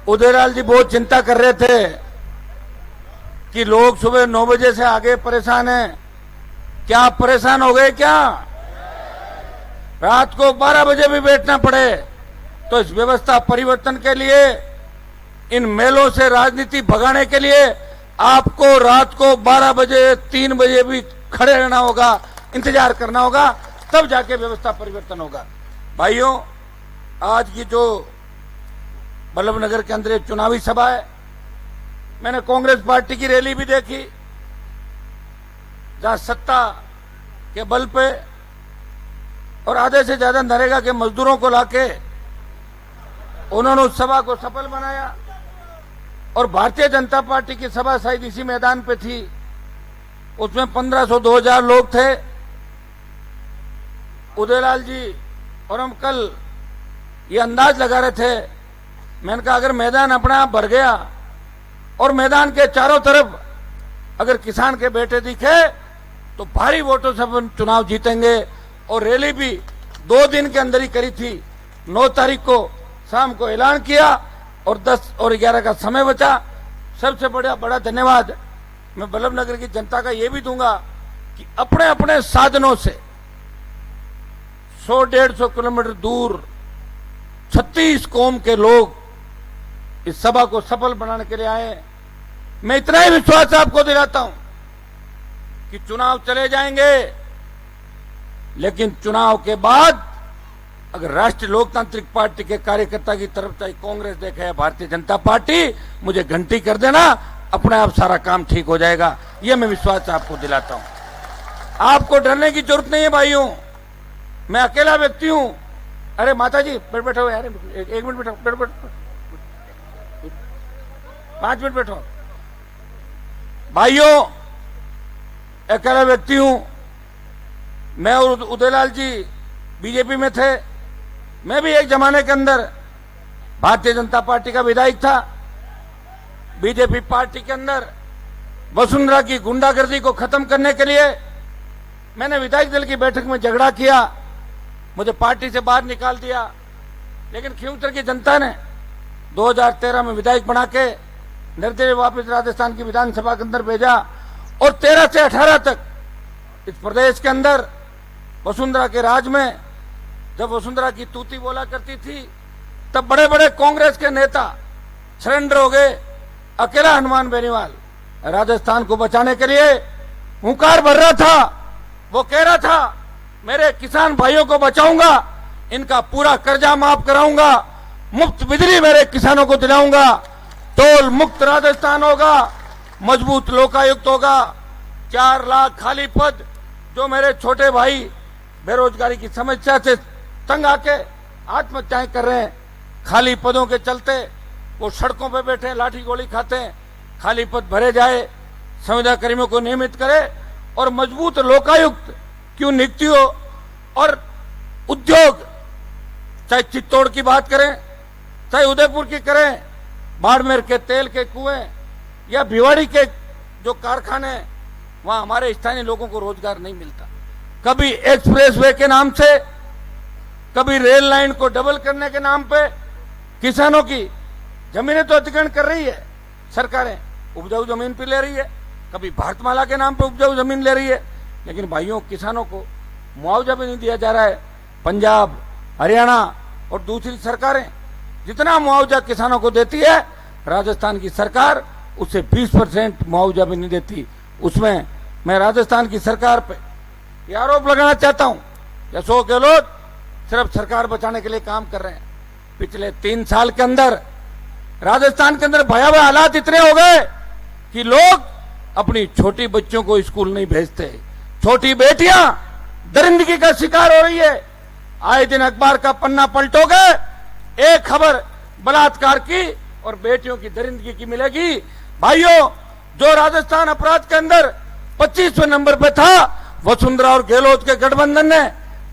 उदयलाल जी बहुत चिंता कर रहे थे कि लोग सुबह 9 बजे से आगे परेशान हैं। क्या आप परेशान हो गए क्या? रात को 12 बजे भी बैठना पड़े तो इस व्यवस्था परिवर्तन के लिए, इन मेलों से राजनीति भगाने के लिए आपको रात को 12 बजे 3 बजे भी खड़े रहना होगा, इंतजार करना होगा, तब जाके व्यवस्था परिवर्तन होगा। भाइयों, आज की जो बल्लभनगर के अंदर एक चुनावी सभा है, मैंने कांग्रेस पार्टी की रैली भी देखी, जहां सत्ता के बल पे और आधे से ज्यादा नरेगा के मजदूरों को लाके उन्होंने उस सभा को सफल बनाया। और भारतीय जनता पार्टी की सभा शायद इसी मैदान पे थी, उसमें 1500-2000 लोग थे। उदयलाल जी और हम कल ये अंदाज लगा रहे थे, मैंने कहा अगर मैदान अपने आप भर गया और मैदान के चारों तरफ अगर किसान के बेटे दिखे तो भारी वोटों से हम चुनाव जीतेंगे। और रैली भी 2 दिन के अंदर ही करी थी। 9 तारीख को शाम को ऐलान किया और 10 और 11 का समय बचा। सबसे बड़ा धन्यवाद मैं बल्लभनगर की जनता का ये भी दूंगा कि अपने अपने साधनों से 100-150 किलोमीटर दूर 36 कौम के लोग इस सभा को सफल बनाने के लिए आए। मैं इतना ही विश्वास आपको दिलाता हूं कि चुनाव चले जाएंगे, लेकिन चुनाव के बाद अगर राष्ट्रीय लोकतांत्रिक पार्टी के कार्यकर्ता की तरफ चाहे कांग्रेस देखे या भारतीय जनता पार्टी, मुझे घंटी कर देना, अपने आप सारा काम ठीक हो जाएगा। यह मैं विश्वास आपको दिलाता हूं। आपको डरने की जरूरत नहीं है भाइयों, मैं अकेला व्यक्ति हूं। अरे माता जी बैठो यार, 1 मिनट बैठो, 5 मिनट बैठो। भाइयों, अकेला व्यक्ति हूं। मैं और उदयलाल जी बीजेपी में थे। मैं भी एक जमाने के अंदर भारतीय जनता पार्टी का विधायक था। बीजेपी पार्टी के अंदर वसुंधरा की गुंडागर्दी को खत्म करने के लिए मैंने विधायक दल की बैठक में झगड़ा किया, मुझे पार्टी से बाहर निकाल दिया। लेकिन खींवसर की जनता ने 2013 में विधायक बना के निर्दलीय वापस राजस्थान की विधानसभा के अंदर भेजा और 13 से 18 तक इस प्रदेश के अंदर वसुंधरा के राज में, जब वसुंधरा की तूती बोला करती थी, तब बड़े बड़े कांग्रेस के नेता सरेंडर हो गए। अकेला हनुमान बेनीवाल राजस्थान को बचाने के लिए हुंकार भर रहा था। वो कह रहा था मेरे किसान भाइयों को बचाऊंगा, इनका पूरा कर्जा माफ कराऊंगा, मुफ्त बिजली मेरे किसानों को दिलाऊंगा, टोल मुक्त राजस्थान होगा, मजबूत लोकायुक्त होगा, 4 लाख खाली पद जो मेरे छोटे भाई बेरोजगारी की समस्या से तंग आके आत्महत्याएं कर रहे हैं, खाली पदों के चलते वो सड़कों पे बैठे लाठी गोली खाते हैं। खाली पद भरे जाए, संविदा कर्मियों को नियमित करे और मजबूत लोकायुक्त क्यों नियुक्ति हो। और उद्योग, चाहे चित्तौड़ की बात करें, चाहे उदयपुर की करें, बाड़मेर के तेल के कुएं या भिवाड़ी के जो कारखाने, वहां हमारे स्थानीय लोगों को रोजगार नहीं मिलता। कभी एक्सप्रेसवे के नाम से, कभी रेल लाइन को डबल करने के नाम पे किसानों की जमीनें तो अधिग्रहण कर रही है सरकारें, उपजाऊ जमीन पे ले रही है, कभी भारतमाला के नाम पे उपजाऊ जमीन ले रही है, लेकिन भाइयों किसानों को मुआवजा भी नहीं दिया जा रहा है। पंजाब, हरियाणा और दूसरी सरकारें जितना मुआवजा किसानों को देती है, राजस्थान की सरकार उससे 20% मुआवजा भी नहीं देती। उसमें मैं राजस्थान की सरकार पे ये आरोप लगाना चाहता हूं कि अशोक गहलोत सिर्फ सरकार बचाने के लिए काम कर रहे हैं। पिछले 3 साल के अंदर राजस्थान के अंदर भयावह हालात इतने हो गए कि लोग अपनी छोटी बच्चों को स्कूल नहीं भेजते, छोटी बेटियां दरिंदगी का शिकार हो रही है। आए दिन अखबार का पन्ना पलटोगे, एक खबर बलात्कार की और बेटियों की दरिंदगी की मिलेगी। भाइयों, जो राजस्थान अपराध के अंदर 25वें नंबर पे था, वसुंधरा और गहलोत के गठबंधन ने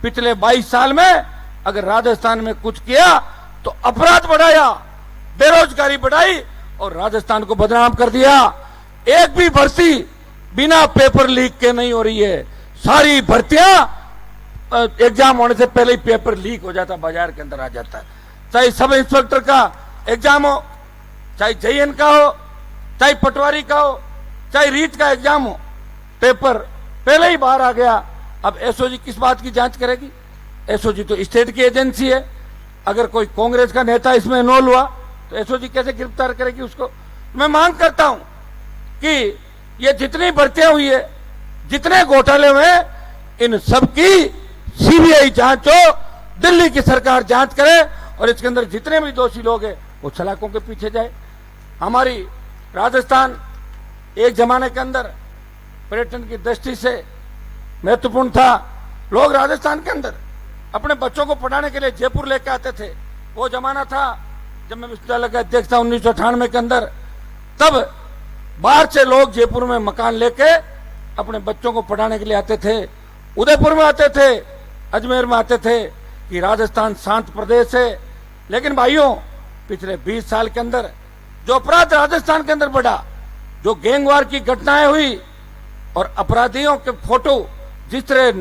पिछले 22 साल में अगर राजस्थान में कुछ किया तो अपराध बढ़ाया, बेरोजगारी बढ़ाई और राजस्थान को बदनाम कर दिया। एक भी भर्ती बिना पेपर लीक के नहीं हो रही है। सारी भर्तियां एग्जाम होने से पहले ही पेपर लीक हो जाता, बाजार के अंदर आ जाता है। चाहे सब इंस्पेक्टर का एग्जाम हो, चाहे JN का हो, चाहे पटवारी का हो, चाहे रीट का एग्जाम हो, पेपर पहले ही बाहर आ गया। अब एसओजी किस बात की जांच करेगी? एसओजी तो स्टेट की एजेंसी है। अगर कोई कांग्रेस का नेता इसमें इन्वॉल्व हुआ तो एसओजी कैसे गिरफ्तार करेगी उसको? मैं मांग करता हूं कि ये जितनी भर्तियां हुई है, जितने घोटाले हुए, इन सबकी सीबीआई जांच हो, दिल्ली की सरकार जांच करे और इसके अंदर जितने भी दोषी लोग हैं वो सलाखों के पीछे जाए। हमारी राजस्थान एक जमाने के अंदर पर्यटन की दृष्टि से महत्वपूर्ण था। लोग राजस्थान के अंदर अपने बच्चों को पढ़ाने के लिए जयपुर लेकर आते थे। वो जमाना था जब मैं विश्वविद्यालय का अध्यक्ष था 1998 के अंदर। तब बाहर से लोग जयपुर में मकान लेके अपने बच्चों को पढ़ाने के लिए आते थे। उदयपुर में आते थे, अजमेर में आते थे कि राजस्थान शांत प्रदेश है। लेकिन भाइयों, पिछले 20 साल के अंदर जो अपराध राजस्थान के अंदर बढ़ा, जो गैंगवार की घटनाएं हुई और अपराधियों के फोटो जिस तरह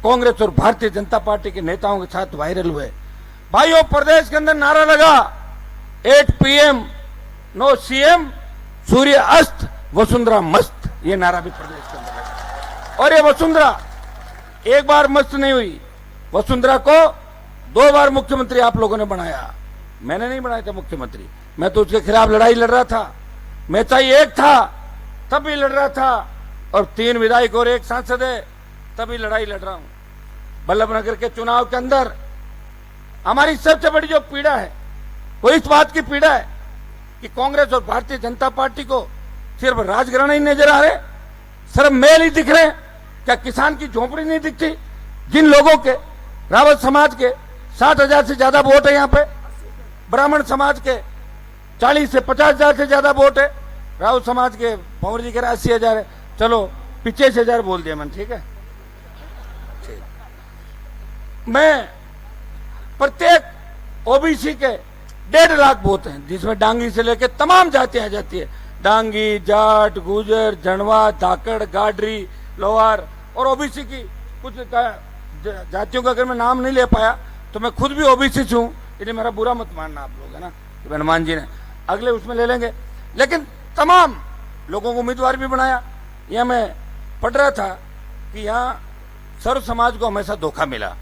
कांग्रेस और भारतीय जनता पार्टी के नेताओं के साथ वायरल हुए, भाइयों प्रदेश के अंदर नारा लगा 8 PM नो CM, सूर्य अस्त वसुंधरा मस्त। ये नारा भी प्रदेश के अंदर लगा। और ये वसुंधरा एक बार मस्त नहीं हुई, वसुंधरा को 2 बार मुख्यमंत्री आप लोगों ने बनाया। मैंने नहीं बनाया था मुख्यमंत्री, मैं तो उसके खिलाफ लड़ाई लड़ रहा था। मैं चाहे एक था तब भी लड़ रहा था, और 3 विधायक और 1 सांसद है तभी लड़ाई लड़ रहा हूं। बल्लभनगर के चुनाव के अंदर हमारी सबसे बड़ी जो पीड़ा है वो इस बात की पीड़ा है कि कांग्रेस और भारतीय जनता पार्टी को सिर्फ राजघराना ही नजर आ रहे, सिर्फ मेल ही दिख रहे। क्या किसान की झोंपड़ी नहीं दिखती? जिन लोगों के, रावत समाज के 60,000 से ज्यादा वोट है यहाँ पे, ब्राह्मण समाज के 40 से 50,000 से ज्यादा वोट है, राउत समाज के भंवर जी के 80,000 है। चलो 85,000 बोल दिया मैंने, ठीक है। मैं प्रत्येक ओबीसी के 1.5 लाख वोट हैं, जिसमें डांगी से लेकर तमाम जातियां आ जाती है। डांगी, जाट, गुजर, जड़वा, धाकड़, गाडरी, लोहार और ओबीसी की कुछ जातियों का अगर मैं नाम नहीं ले पाया तो मैं खुद भी ओबीसी हूं, इसलिए मेरा बुरा मत मानना आप लोग, है ना। हनुमान जी ने अगले उसमें ले लेंगे। लेकिन तमाम लोगों को उम्मीदवार भी बनाया। यह मैं पढ़ रहा था कि यहाँ सर्व समाज को हमेशा धोखा मिला।